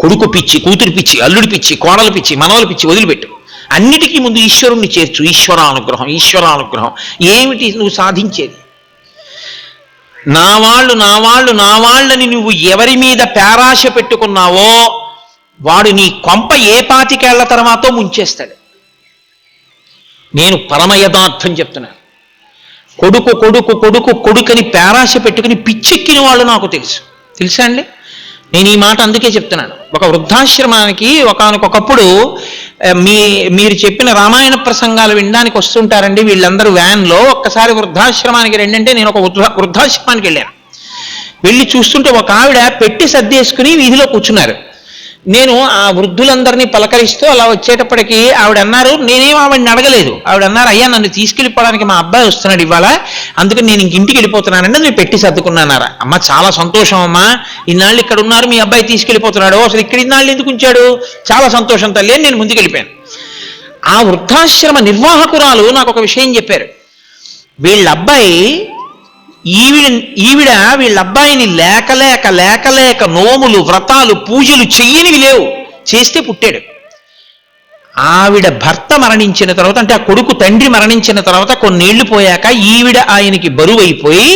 కొడుకు పిచ్చి, కూతురు పిచ్చి, అల్లుడి పిచ్చి, కోడలు పిచ్చి, మనవలు పిచ్చి వదిలిపెట్టు. అన్నిటికీ ముందు ఈశ్వరుణ్ణి చేర్చు. ఈశ్వరానుగ్రహం, ఈశ్వరానుగ్రహం. ఏమిటి నువ్వు సాధించేది? నా వాళ్ళు నా వాళ్ళు నా వాళ్ళని నువ్వు ఎవరి మీద పేరాశ పెట్టుకున్నావో వాడు నీ కొంప ఏ 25 తర్వాత ముంచేస్తాడు. నేను పరమ యథార్థం చెప్తున్నాను. కొడుకు కొడుకు కొడుకు కొడుకని పేరాశ పెట్టుకుని పిచ్చెక్కిన వాళ్ళు నాకు తెలుసా అండి? నేను ఈ మాట అందుకే చెప్తున్నాను. ఒక వృద్ధాశ్రమానికి ఒకనకొకప్పుడు మీరు చెప్పిన రామాయణ ప్రసంగాలు వినడానికి వస్తుంటారండి వీళ్ళందరూ వ్యాన్లో. ఒక్కసారి వృద్ధాశ్రమానికి రండి, నేను ఒక వృద్ధాశ్రమానికి వెళ్ళాను. వెళ్ళి చూస్తుంటే ఒక ఆవిడ పెట్టి సర్దేసుకుని వీధిలో కూర్చున్నారు. నేను ఆ వృద్ధులందరినీ పలకరిస్తూ అలా వచ్చేటప్పటికి ఆవిడ అన్నారు, నేనేం ఆవిడని అడగలేదు. ఆవిడ అన్నారు, అయ్యా నన్ను తీసుకెళ్ళిపోవడానికి మా అబ్బాయి వస్తున్నాడు ఇవాళ, అందుకని నేను ఇంటికి వెళ్ళిపోతున్నానండి, నేను పెట్టి సర్దుకున్నానారా. అమ్మ చాలా సంతోషం అమ్మా, ఇన్నాళ్ళు ఇక్కడ ఉన్నారు, మీ అబ్బాయి తీసుకెళ్ళిపోతున్నాడు, అసలు ఇక్కడ ఇన్నాళ్ళు ఎందుకు ఉంచాడు, చాలా సంతోషం తల్లి అని నేను ముందుకు వెళ్ళిపోయాను. ఆ వృద్ధాశ్రమ నిర్వాహకురాలు నాకు ఒక విషయం చెప్పారు. వీళ్ళ అబ్బాయి ఈవిడ వీళ్ళ అబ్బాయిని లేక లేక లేక లేక నోములు, వ్రతాలు, పూజలు చెయ్యనివి లేవు, చేస్తే పుట్టాడు. ఆవిడ భర్త మరణించిన తర్వాత, అంటే ఆ కొడుకు తండ్రి మరణించిన తర్వాత కొన్నేళ్లు పోయాక ఈవిడ ఆయనకి బరువు అయిపోయి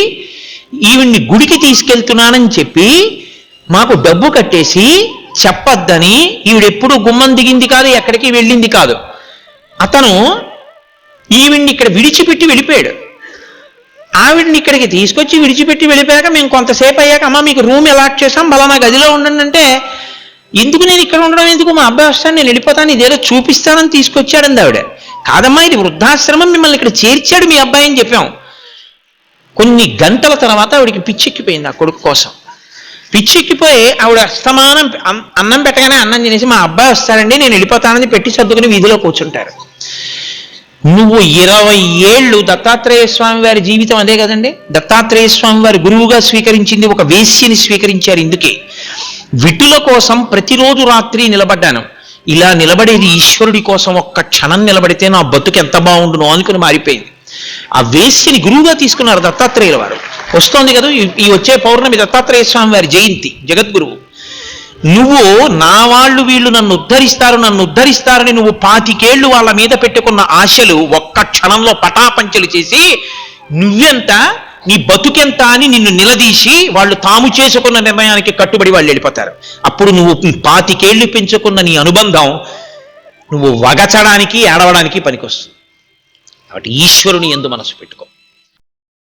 ఈవిడ్ని గుడికి తీసుకెళ్తున్నానని చెప్పి మాకు డబ్బు కట్టేసి చెప్పొద్దని, ఈవిడెప్పుడు గుమ్మం దిగింది కాదు, ఎక్కడికి వెళ్ళింది కాదు. అతను ఈవిడ్ని ఇక్కడ విడిచిపెట్టి వెళ్ళిపోయాడు. ఆవిడ్ని ఇక్కడికి తీసుకొచ్చి విడిచిపెట్టి వెళ్ళిపోయాక మేము కొంతసేపు అయ్యాక, అమ్మ మీకు రూమ్ అలాట్ చేసాం, బలానా గదిలో ఉండండి అంటే, ఎందుకు నేను ఇక్కడ ఉండడం ఎందుకు, మా అబ్బాయి వస్తాను, నేను వెళ్ళిపోతాను, ఇదేదో చూపిస్తానని తీసుకొచ్చాడంది ఆవిడ. కాదమ్మా ఇది వృద్ధాశ్రమం, మిమ్మల్ని ఇక్కడ చేర్చాడు మీ అబ్బాయి అని చెప్పాం. కొన్ని గంటల తర్వాత ఆవిడికి పిచ్చెక్కిపోయింది ఆ కొడుకు కోసం. పిచ్చెక్కిపోయి ఆవిడ అస్తమానం అన్నం పెట్టగానే అన్నం తినేసి, మా అబ్బాయి వస్తాడండి నేను వెళ్ళిపోతానని పెట్టి సర్దుకుని వీధిలో కూర్చుంటారు. నువ్వు 20 ఏళ్ళు దత్తాత్రేయ స్వామి వారి జీవితం అదే కదండి. దత్తాత్రేయ స్వామి వారి గురువుగా స్వీకరించింది ఒక వేశ్యని స్వీకరించారు. ఇందుకే విటుల కోసం ప్రతిరోజు రాత్రి నిలబడ్డాను. ఇలా నిలబడేది ఈశ్వరుడి కోసం, ఒక్క క్షణం నిలబడితే నా బతుకు ఎంత బాగుండునో అనుకుని మారిపోయింది. ఆ వేశ్యని గురువుగా తీసుకున్నారు దత్తాత్రేయుల వారు. వస్తోంది కదా ఈ వచ్చే పౌర్ణమి దత్తాత్రేయ స్వామి వారి జయంతి, జగద్గురువు. నువ్వు నా వాళ్ళు వీళ్ళు నన్ను ఉద్ధరిస్తారని నువ్వు 25 ఏళ్ళు వాళ్ళ మీద పెట్టుకున్న ఆశలు ఒక్క క్షణంలో పటాపంచలు చేసి, నువ్వెంత నీ బతుకెంత అని నిన్ను నిలదీసి వాళ్ళు తాము చేసుకున్న నిర్ణయానికి కట్టుబడి వాళ్ళు వెళ్ళిపోతారు. అప్పుడు నువ్వు 25 ఏళ్ళు పెంచుకున్న నీ అనుబంధం నువ్వు వగచడానికి, ఏడవడానికి పనికొస్తుంది. కాబట్టి ఈశ్వరుని యందు మనసు పెట్టుకో.